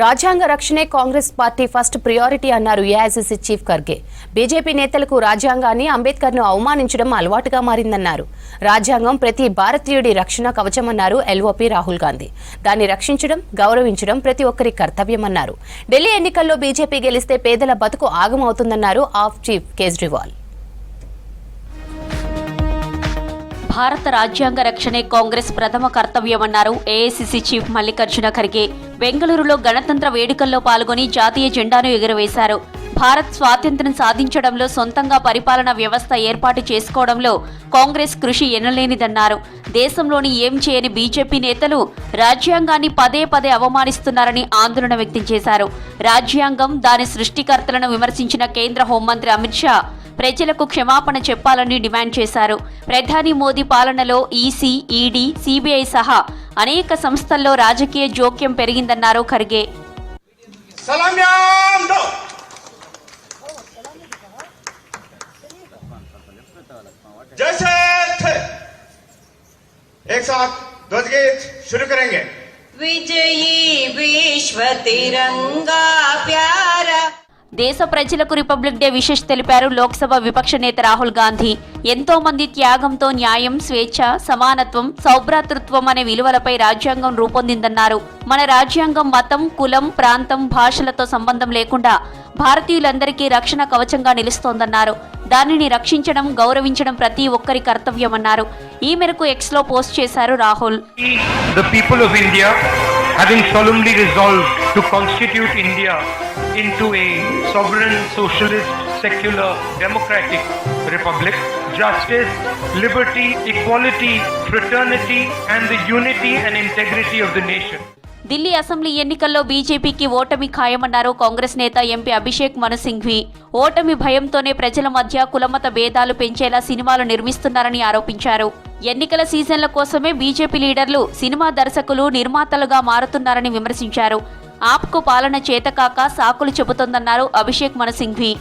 రాజ్యాంగ రక్షణే Congress party first priority అన్నారు AICC chief Kharge. BJP నేతలకు రాజ్యాంగాన్ని, అంబేద్కర్ను అవమానించడం అలవాటుగా మారిందన్నారు. రాజ్యాంగం ప్రతి భారతీయుడి రక్షణ కవచమన్నారు ఎల్ఓపీ రాహుల్ గాంధీ. దాన్ని రక్షించడం, గౌరవించడం ప్రతి ఒక్కరి కర్తవ్యమన్నారు. ఢిల్లీ ఎన్నికల్లో బీజేపీ గెలిస్తే పేదల బతుకు ఆగమవుతుందన్నారు ఆప్ చీఫ్ కేజ్రీవాల్. భారత రాజ్యాంగ రక్షణే కాంగ్రెస్ ప్రథమ కర్తవ్యమన్నారు ఏఐసీసీ చీఫ్ మల్లికార్జున ఖర్గే. బెంగళూరులో గణతంత్ర వేడుకల్లో పాల్గొని జాతీయ జెండాను ఎగురవేశారు. భారత్ స్వాతంత్ర్యం సాధించడంలో, సొంతంగా పరిపాలనా వ్యవస్థ ఏర్పాటు చేసుకోవడంలో కాంగ్రెస్ కృషి ఎనలేనిదన్నారు. దేశంలోని ఏం చేయని బీజేపీ నేతలు రాజ్యాంగాన్ని పదే పదే అవమానిస్తున్నారని ఆందోళన వ్యక్తం చేశారు. రాజ్యాంగం, దాని సృష్టికర్తలను విమర్శించిన కేంద్ర హోంమంత్రి అమిత్ షా ప్రజలకు క్షమాపణ చెప్పాలని డిమాండ్ చేశారు. ప్రధాని మోదీ పాలనలో ఈసీ, ఈడీ, సిబిఐ సహా అనేక సంస్థల్లో రాజకీయ జోక్యం పెరిగిందన్నారు ఖర్గే. విజయీ విశ్వ తిరంగా ప్యారా. దేశ ప్రజలకు రిపబ్లిక్ డే విషెస్ తెలిపారు లోక్సభ విపక్ష నేత రాహుల్ గాంధీ. ఎంతో మంది త్యాగంతో న్యాయం, స్వేచ్ఛ, సమానత్వం, సౌభ్రాతృత్వం అనే విలువలపై రాజ్యాంగం రూపొందిందన్నారు. మన రాజ్యాంగం మతం, కులం, ప్రాంతం, భాషలతో సంబంధం లేకుండా భారతీయులందరికీ రక్షణ కవచంగా నిలుస్తోందన్నారు. దానిని రక్షించడం, గౌరవించడం ప్రతి ఒక్కరి కర్తవ్యమన్నారు. ఈ మేరకు ఎక్స్ లో పోస్ట్ చేశారు Rahul. The people of India, having solemnly resolved to constitute India into a sovereign, socialist, secular, democratic republic, justice, liberty, equality, fraternity, and the unity and integrity of the nation. Delhi assembly ఎన్నికల్లో బీజేపీకి ఓటమి ఖాయమన్నారు కాంగ్రెస్ నేత MP Abhishek మను సింఘ్వి. ఓటమి భయంతోనే ప్రజల మధ్య కులమత భేదాలు పెంచేలా సినిమాలు నిర్మిస్తున్నారని ఆరోపించారు. ఎన్నికల సీజన్ల కోసమే బీజేపీ లీడర్లు సినిమా దర్శకులు, నిర్మాతలుగా మారుతున్నారని విమర్శించారు. ఆప్కు పాలన చేతకాక సాకులు చెబుతోందన్నారు అభిషేక్ మను సింఘ్వి.